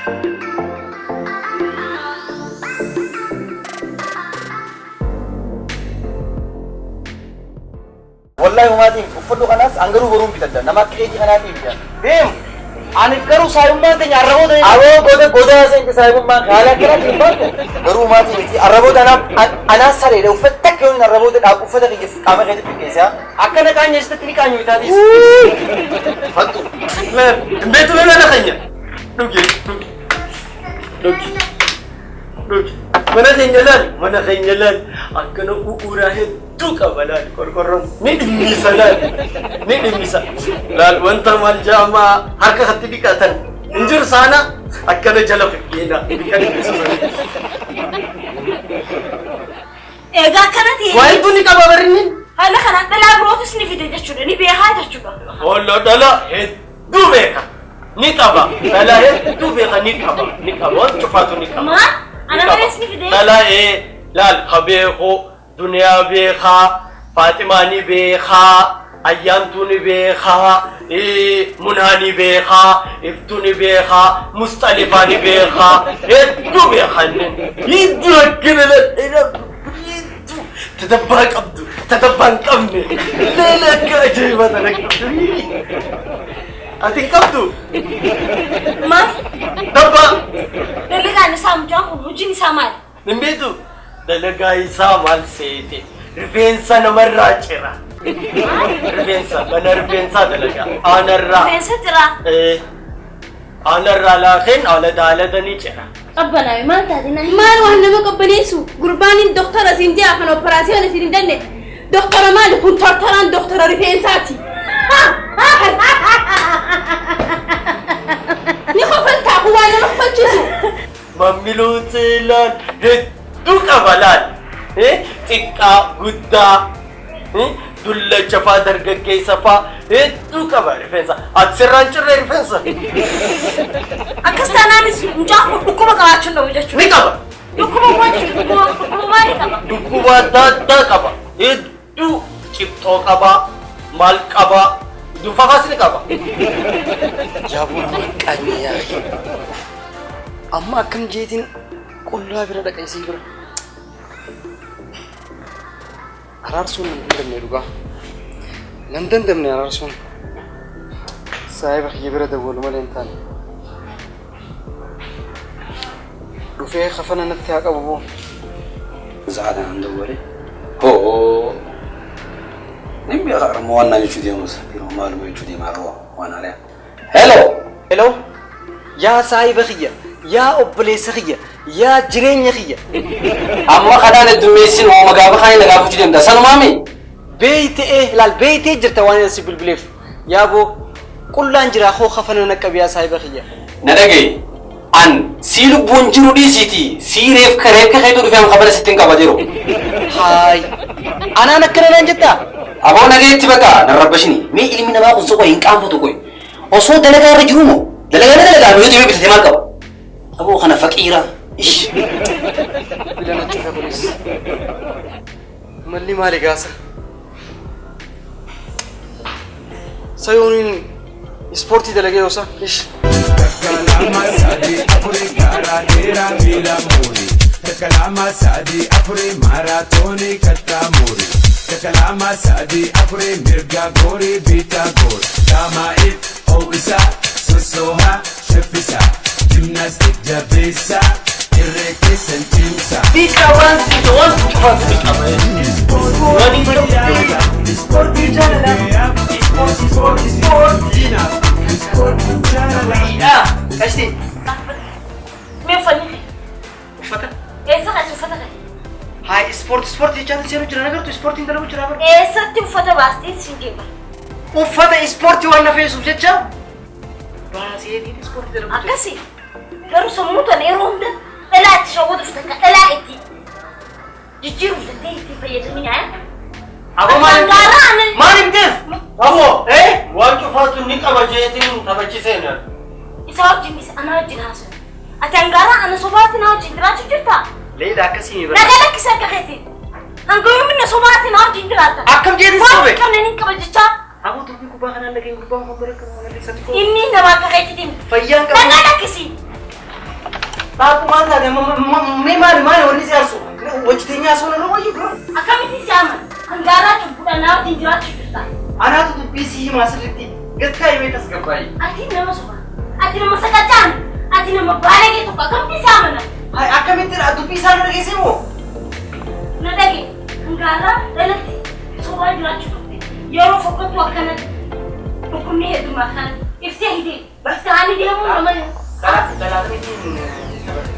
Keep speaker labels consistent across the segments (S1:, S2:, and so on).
S1: والله ما دين وفدو خلاص انغرو بروم بتدا نما كريدي خناتي بيا بيم انا كرو سايم ما تني عربو ده ابو غودا سين سايم ما قالا كرا تبات غرو ما تي عربو ده انا ساري لو فتك يون عربو ده ابو فدا كيس كما كده بكيسا اكن كان يستني كان يتادي فدو لا بيتو لا خنيا دوكي mana khaynyalan akana ku urahe duka balal korkoron ni dimisa lal wanta mal jama harka khatti dikatan injur sana akana jala fikina
S2: ega kanati
S1: wai tu ni kabarini
S2: hala khana dala brotus ni fide jachuda ni beha jachuda
S1: holla dala he du beka ni kaba dala he du beka ni kaba chufatu ni kaba
S2: ma أنا ما اسمي كده.
S1: لا إيه لا الخبيخو دنيا بيخا فاطماني بيخا أيامتوني بيخا إيه منهاني بيخا إفتوني بيخا مستلفاني بيخا إيه دو بيخانين يدو كده لا تدبّك عبدو تدبّك أمني لا كأجي مثلا أنتي عبدو
S2: ما
S1: دبّا
S2: دلقا نسام جاكو وجيني سامال
S1: نمبيتو دلقا يسامال سيتي رفينسا نمرة جرا رفينسا أنا رفينسا دلقا أنا الرا
S2: رفينسا جرا
S1: إيه أنا الرا لكن على دالة دني جرا
S2: أبنا ما تادينا
S3: ما وهنا ما قبليسو قرباني الدكتورة سيندي أخنا أوبراسيون سيندني دكتورة مالك كنت ترتران دكتورة رفينساتي نخفلت هو أنا مخفلت شو
S1: مملوتيلان هدو كبلان إيه تكا غدا إيه دولا جفا درجة كيسفا هدو كبر رفينسا أتسران شر رفينسا
S2: أكستانا نس نجاكو دكوما كلاشون لو جاشو
S1: نكبر
S2: دكوما ما جاشو دكوما ما نكبر
S1: دكوما دا كبر هدو شبتو كبر مال كبر دوفا خاسني كبر
S4: جابون مكاني يا أخي أما كم جيتين كلها برا كيسي برا أرارسون ندم يروقا لندن دمني أرارسون سايب أخي برا دول مالين تاني رفيع خفنا نتياك أبوه
S5: زعلان عن دولي هو نبي أغير موانا يجودي موسى يروح مالو يجودي معروه وانا عليه
S4: هلو يا سايب أخي يا أبليس خيّة يا جرين خيّة
S5: أما خدان الدميسين هو مقابل خاين لقابل جديم ده سنو مامي
S4: بيت إيه لا البيت جرت وانا نسيب البليف يا أبو كل أنجرا خو خفنا نكب يا سايب خيّة
S5: ندقي أن سيلو بونجرو دي سيتي سيريف كريب كخيطو رفهم خبر ستين كباديرو
S4: هاي أنا نكرنا نجتا
S5: أبو نجي تبقى نربشني مي إلمي نما قصو كوي إنك أنفتو كوي أصو دلقا رجرومو دلقا ميوتي بيبت تمال كبا أبو خنا فقيرة إيش
S4: بلا نتشوف بوليس ملي مالي قاسة سيونين سبورتي دلقا يوسا إيش
S6: كلام سادي أفري كاراتيرا بلا موري كلام سادي أفري ماراتوني كتاموري كلام سادي أفري ميرجا غوري بيتا غور تامايت أو إسا سوسوها شفيسا جيمناستيك جابيسا إريكي سنتيمسا
S1: بيكا وانسي جوان كفاتي كبر
S6: سبورتي جالا سبورتي جالا
S1: كاشتي
S2: مين فني
S1: فتى
S2: إيه سخة فتى
S4: هاي سبورت يجان سيرو جرا نقدر سبورت إنت لو جرا
S2: إيه ستي فتى باستي سينجيبا
S4: وفتى سبورت وانا في سوفيت جا بس هي دي سبورت ده
S2: أكاسي لو سموتو نيرون ده لا تشوفوا دفتك لا إتي جيرو ده تي فيدني ها
S1: أبو
S2: أنا
S1: ما نمتز أبو إيه وانشوفاتو نكابا جيتين تبجي سينا
S2: إسحاق جيمس أنا أجي هاسو أتنقارا أنا صباحي ناوجي دراجة جرتا
S4: ليه ده كسيني بس
S2: نقولك سكة خيتي هنقول من صباحي ناوجي دراجة
S4: أكم جيتين صوبك
S2: كم نين كبجتا
S4: أبو تبي كوبا خنا لكن كوبا خبرك أنا لسه تقول
S2: إني نبغى خيتي
S4: فيان كم
S2: نقولك سي
S1: Aku mana ada mana orang ni siasu. Wajibnya asal orang wajib.
S2: Akkamiti siapa? Anggara cukup nak tinggal cukup tak?
S1: Anak tu PC masuk itu. Get kaya metas kapai.
S2: Ati nama siapa? Ati nama sekacan. Ati nama balik itu. Akkamiti siapa nak?
S1: Hai, akan minta tu PC ada lagi semua.
S2: Nadagi. Anggara relati. Soal jual cukup. Yoro fokus tu akan hukumnya itu makan. Iftiah ini. Bertahani dia mau nama.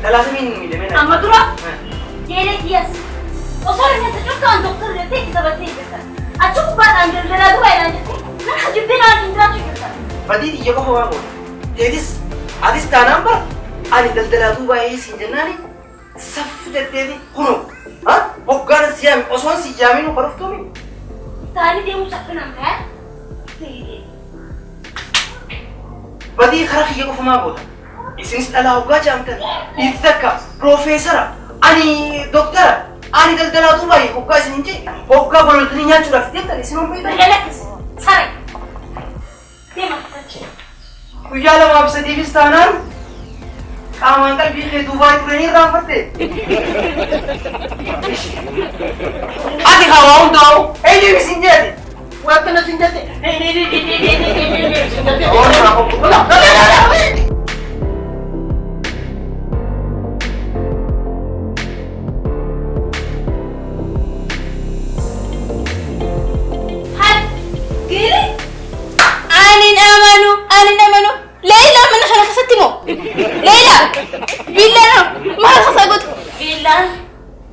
S1: Dalam ini mana?
S2: Amma dura. Jadi dia. Osoalnya sejujurnya dokter dia kita berarti kita. Acuk buat anjir dalam dua yang jadi. Nak hajib dia nak indra juga.
S1: Berarti dia kau hawa. Jadi adis tanam ber. Ani dalam dua ini sinjana ni. Saf jadi kuno. Ha? Bukan siam. Osoal si jamin uparuf tu ni.
S2: Tadi dia musafir nampak.
S1: Berarti kerana dia kau faham apa? Isin setelah aku aja amkan. Itu profesor. Ani dokter. Ani dalam tu bayi. Aku isin ini. Aku baru tu ni yang curah. Dia tak isin apa itu?
S2: Relax. Sarai. Dia macam.
S1: Kujala maaf sedih istanan. Kamu angkat bikin Dubai tu ni rampat deh. Adi kau tahu? Ini mesin jadi. Waktu nak sinjati. Ini. Oh, aku pulang.
S2: Hai. Gini.
S3: Anin amanu. Leila mana kena kasatimu? Leila. Bila no. Mana kasagot?
S2: Bilang.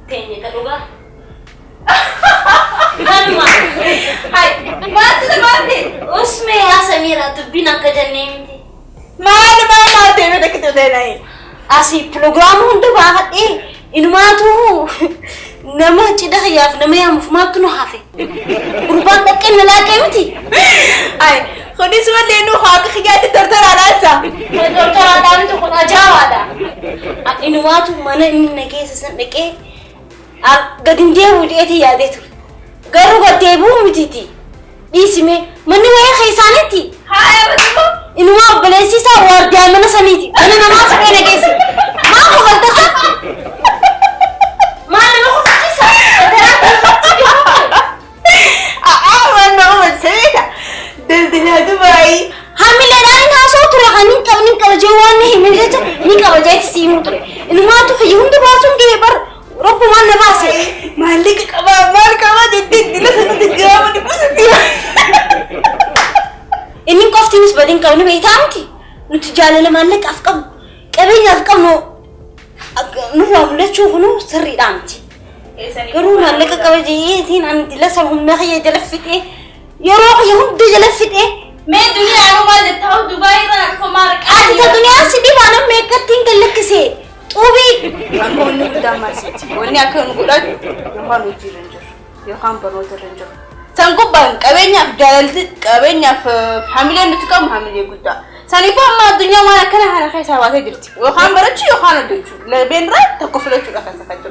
S2: Tanya kaduga. Kalma. Hai.
S3: Mati.
S2: Usme ya Samira tu bina kerja ni.
S3: Mana mati beda kita dah naik.
S2: Asi program hundu bahat inuma tu nama cidah ya nama yang mufmat tu nahafe. Urban tak kena lagi mati.
S3: Ay, kodi semua lenu hak khiyat terter alasa.
S2: Doktor ada tu kena jawab ada. Inuma tu mana ini nake sesan nake. Gadin dia budi eti ya tu. Garu gadebu miti. Di sini mana waya khaisani ti.
S3: Hai betul.
S2: Inuma belesi sa war dia mana saniti. Mana nama sakit nake si. Ma ko galta sa. Mana nama ko sakit sa.
S3: Mana cerita. Dil tu baik.
S2: Hamil ada ni nggak so tuh kan ni kalau jawan nih mereka ni kalau jadi simu tuh. Inuma tu kayun tu basung ke bar. Ropo mana bahasa?
S3: Malik kawan jadi dilas satu tiga mana positif.
S2: Ini kostum sebading kau ni behitam ki. Nuti jalan malik afkam. Kami afkam no. Nu ramle cuci nu seri danci. Keru malik kau jadi ini nanti dilas sama nak ya jalan fit Ya roh ya hundu jalan fit
S3: मैं दुनिया को मार देता हूँ दुबई में को मार
S2: आज तो दुनिया सिटी वाला makeup tinggal lekse. Ubi.
S3: Aku ni sudah masih. Ini akan gulat. Yohan uji ranger. Yohan penuh ranger. Sanggup bang. Kabenya hamilnya itu kamu hamilnya guda. Sani pun mah dunia mana kena hana kai sawat hejurti. Yohan berarti Yohan ada tu. Lebih rat tak kufla tu dah kasih kacau.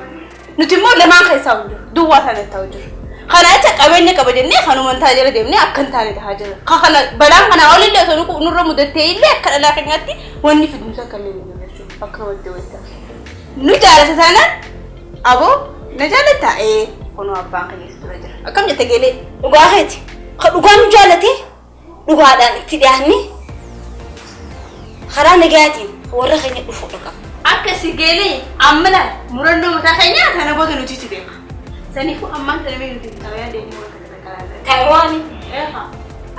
S3: Nanti mau lemah kai sawat. Dua sana tahu jur. Karena itu kabenya kabenya kanu mentah jadi ni akan tanya dah aja. Karena barang kana awalnya dia sunu nurut muda teile kalau nak ngati wani fit musa kali ni. Aku tu itu. Nu jalan ke sana? Abu, nu jalan tak? Kono apa yang kita sudah jalan? Akam jatuh gele.
S2: Uga hati. Kalau uga nu jalan ti, uga ada tidak ni. Karena negatif. Orang kaya ufuk lekam.
S3: Aku si gele. Amna. Murad nu mutakanya. Karena bodoh nu cuci dia. Sani ku amman terima kasih. Tawanya dia ni murad kata-kata.
S2: Taiwan.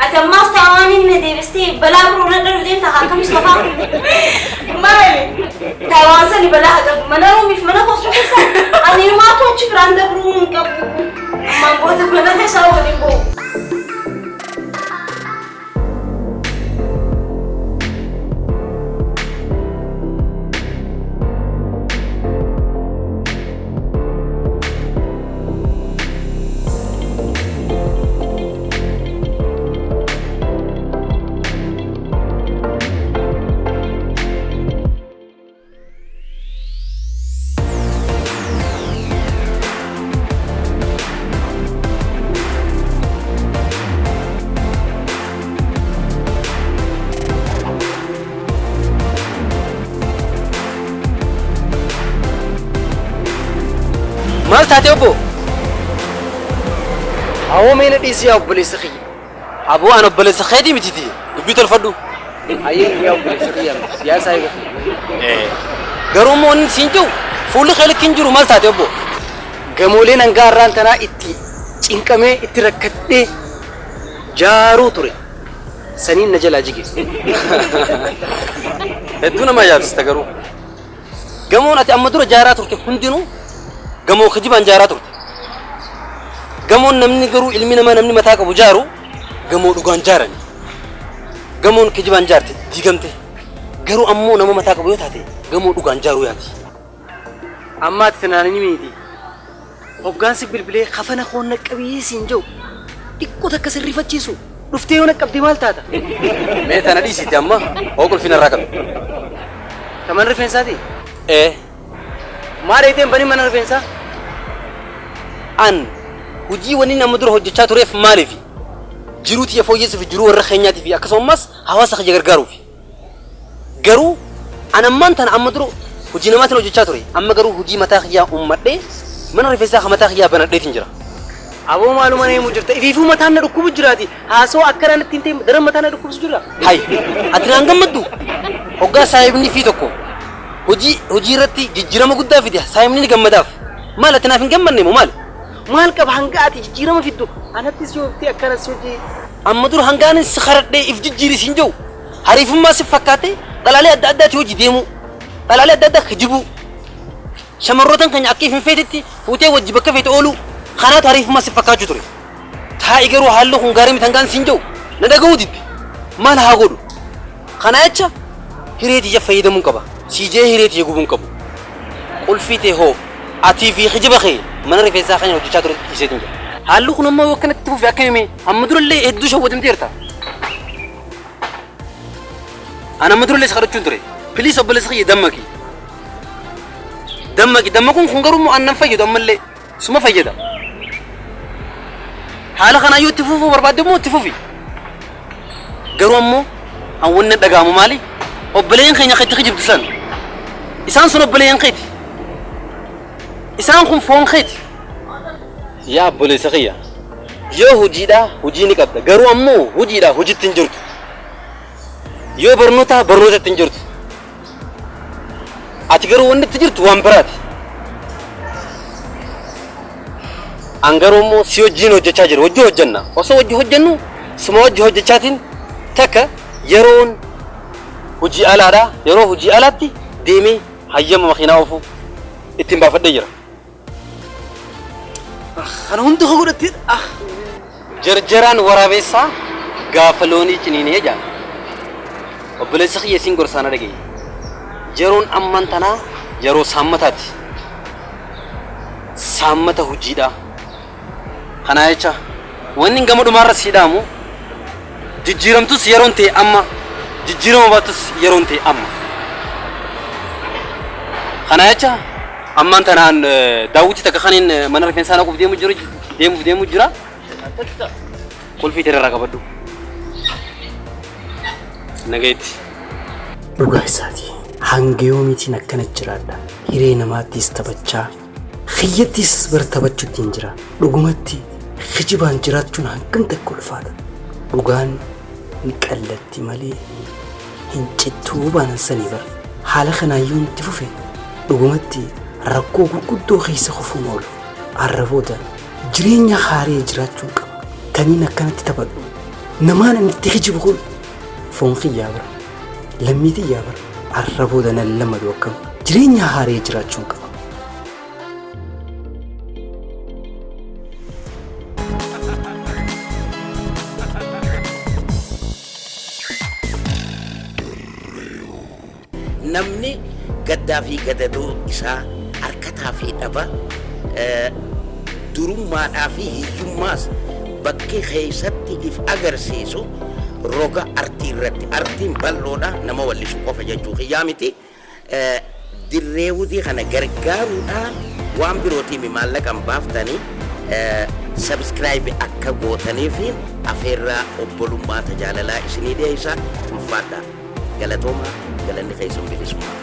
S2: Ada mas Taiwan ni devesti. Bela berulang dari dia tak akan sekolah.
S3: Mai.
S2: Taiwan sana bela ada. Mana rumit mana kosong kesal. Ani rumah tu cik randa berung kapu. Mampu tu mana kesal ni bu.
S4: maal taate obbo awoo meena dhiisii yaa obboleessa kiyya aboo an obboleessa keetii mititi dubbii tolfadhu ayyee yaa obboleessa kiyya siyaasaa garuu immoo inni siin jiru fuulli kee likki hin jiru maal taate obbo gamooleen hangaa irraan tanaa itti cinqamee itti rakkadhee jaaruu ture saniin na jalaa jige hedduu nama ajaa'ibsiista garuu gamoon ati amma dura jaaraa turte hundinuu gamoo kijibaan jaaraa turte gamoon namni garuu ilmi namaa namni mataa qabu jaaru gamoo dhugaan jaarani gamoon kijibaan jaarte diigamte garuu ammoo nama mataa qabu yoo taate gamoo dhugaan jaaruu yaati amma ati tanaanii miiti hoggaansi bilbilee kafana koon naqqabii siin jiru dhiqqoo takka sirrifachiisu dhuftee yoo naqqabdee maal taata mee tana dhiisiiti amma hoo qulfina irraa qabu taman rifeensaati maal eeteen banii mana rifeensaa an hujii wanni nama dura hojjechaa tureef maaliif jiruu tiyya fooyyessuuf jiruu warra keenyaatiif akkasumas hawaasa kiyya gargaaruuf garuu an ammaan tana amma dura hujii namaatiin hojjechaa ture amma garuu hujii mataa kiyyaa uummadhee mana rifeensaa mataa kiyyaa banadheetiin jira aboo maaluma neemu jirta ifiifuu mataan na dhukkubu jiraati haasoo akkana natti hin ta'e daran mataan na dhukkubus jira hay ati naan gammaddu hoggaa saayibni fi tokko hojii irratti jijjiirama guddaa fide saayibni gammadaaf maal ati naaf hin gammanne moo maal qaba hanga ati jijjiirama fiddu anattis yoo ta'e akkanas hojii amma dur hangaanin si karadhee if jijjiiris hin jiru hariifummaa si fakkaate dhalaalee adda addaati hojii deemu dhalaalee adda addaa kijibu shamarrootan keenya akka if hin feetetti fuutee wajji bakka feete oolu kanaatu hariifummaa si fakkaachuu ture taa'i garuu haalli kun gaarii miti hangaan siin jiru na dhaga'uu didde maal haa godhu kana jecha hireetii fayyadamuun qaba siijee hireetii gubuun qabu qulfii ta'e hoo atii fi kijiba kee mana rifeensaa keenya hojjechaa ture dhiiseetiin jira haalli kun ammoo akkanatti fuufi akka himee amma durallee hedduu shawwatamteerta ana amma durallee si kadhachuun ture piliis obboleessa kiyya dammaquun kun garuu immoo annan fayyadu ammallee suma fayyada haala kanaa yoo itti fufuu barbaadde immoo itti fufi garuu ammoo an wanni dhaga'amu maali obboleeyyan keenya akka itti kijibdu san isaan sun obboleeyyan keeti isaan kun foon keeti yaa obboleessa kiyya yoo hojiidha hojii ni qabda garuu ammoo hojiidha hojiitti hin jirtu yoo barnootatti hin jirtu ati garuu wanni itti jirtu waan biraati an garuu immoo si wajjiin hojjechaa jiru hojii hojjenna osoo hojii hojjennu suma hojii hojjechaatiin takka yeroon hojii alaadha yeroo hojii alaatti deemee hayyama makiinaa oofu ittiin baafadhee jira kana hundi haa godhattee jarjaraan waraabessaa gaafa loonii ciniinee jaan obboleessa kiyya siin gorsaana dhagee yeroon amman tanaa yeroo saammataati saammata hojiidha kana jecha wanni gama dhumaarra siidhaamu jijjiiramtus yeroon ta'e amma jijjiirama baatus yeroon ta'e amma kana jecha amman tanaan daawwitii takka kaniin mana rifeensaa naquuf deemu jira qulfii irraa qabadhu nagayetti
S7: dhugaa isaati hanga yoomiitiin akkana jiraadha hiree namaattis taphachaa kiyyattis bar taphachuutti hin jira dhugumatti kijibaan jiraachuun hangam takka ulfaata dhugaan hin qallatti malee hin cittuu baanan sanii bar haala kanaayyuu itti fufe dhugumatti rakkoo gurguddoo keessa kufuun oolu arrabooda jireenya haaree jiraachuun qaba taniin akkanatti taphadhu namaan inni itti kijibu kun foon kiyyaa bara lammii xiyyaa bara arrabooda nan lamadu akkam jireenya haaree jiraachuun qaba
S8: namni gaddaa fi gadadoo isaa harkataa fi dhaba durummaadhaa fi hiyyummaas bakkee keessatti if agarsiisu roga artii irratti artiin bal'oodha nama wallisu qofa jechuu kiyyaa miti dirreewutii kana gargaaruudhaan waan birootiimi maallaqan baaftanii sabskraayibii akka gootaniifi afeerraa obbolummaa tajaalalaa isinii dhiyeessaa ulfaadha galatoomaa galanni keessan bilisummaa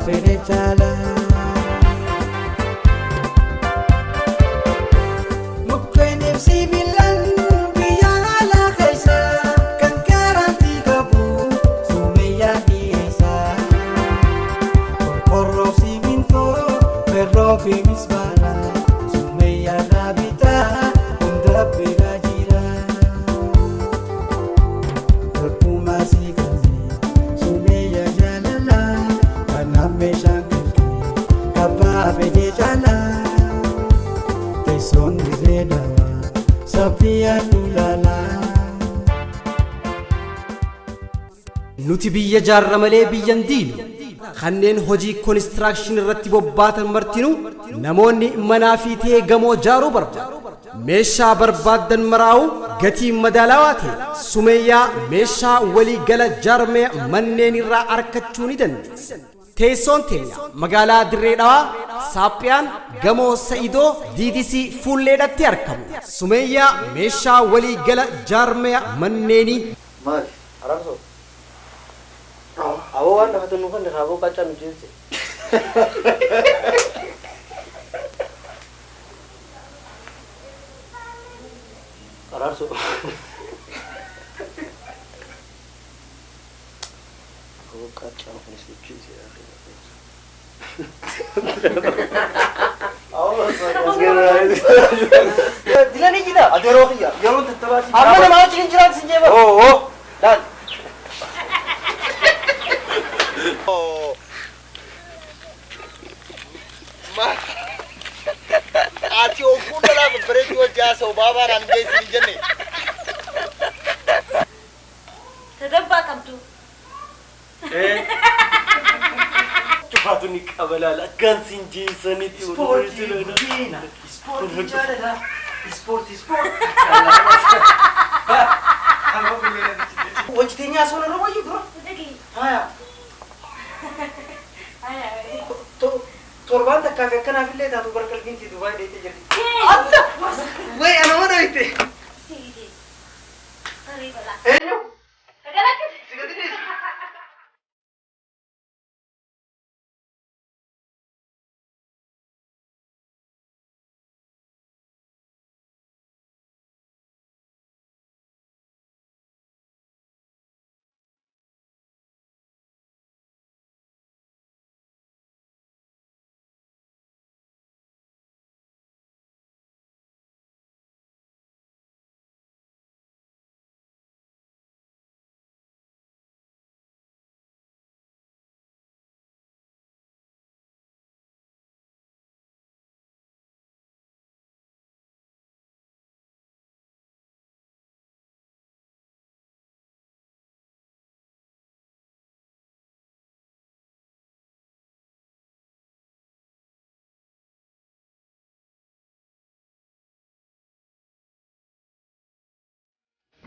S6: fede chala Mukwen FC Milan biya la khaisa kan garanti kabu sumeya diesa Korro siminto perro fimisbana sumeya rabita unda pirajira Terpumasi kazi sumeya jalala kaname shankake kapa pede chala Teson diredawa sabia tulala
S7: nuti biyya jaarra malee biyyan diinu kanneen hojii konistiraakshini irratti bobbaatan martinu namoonni manaa fi ta'ee gamoo jaaruu barbaadu meeshaa barbaaddan maraa'u gatii madaalawaa ta'e sumeeyyaa meeshaa walii gala jaarmee manneen irraa argachuu ni dandeessa. Teessoon teenya magaalaa Dirree Dhawaa Saaphiyaan gamoo Sa'idoo DDC fuulleedhatti argamu. Sumeeyyaa meeshaa walii gala jaarmee manneenii.
S1: Maali? Arabso. Awoo waan lafa tunu kan dirraa boo qaccaa nu jeense. Arabso. Awoo qaccaa nu kunis jeense. Dilanii jira. Adeeroo kiyya. Yeroo tattabaati. Amma namaa wajjin jiraatu sin jeeba. Oo. Laal.
S9: Ati okunda la berechi wajja so baba ran dai sin jenne
S2: Tadabba kamtu.
S1: Cufatu ni kabalala kan sin jinsanitti
S6: Sporti budina Sporti chala Sporti
S1: Hojjeteenyaa soona irra wayyu dura. Haya. Torbaan takkaa fi akkanaaf illee taatu barqalbiinti Dubaay dheeyte jirti. Adda! Way ana mana itti.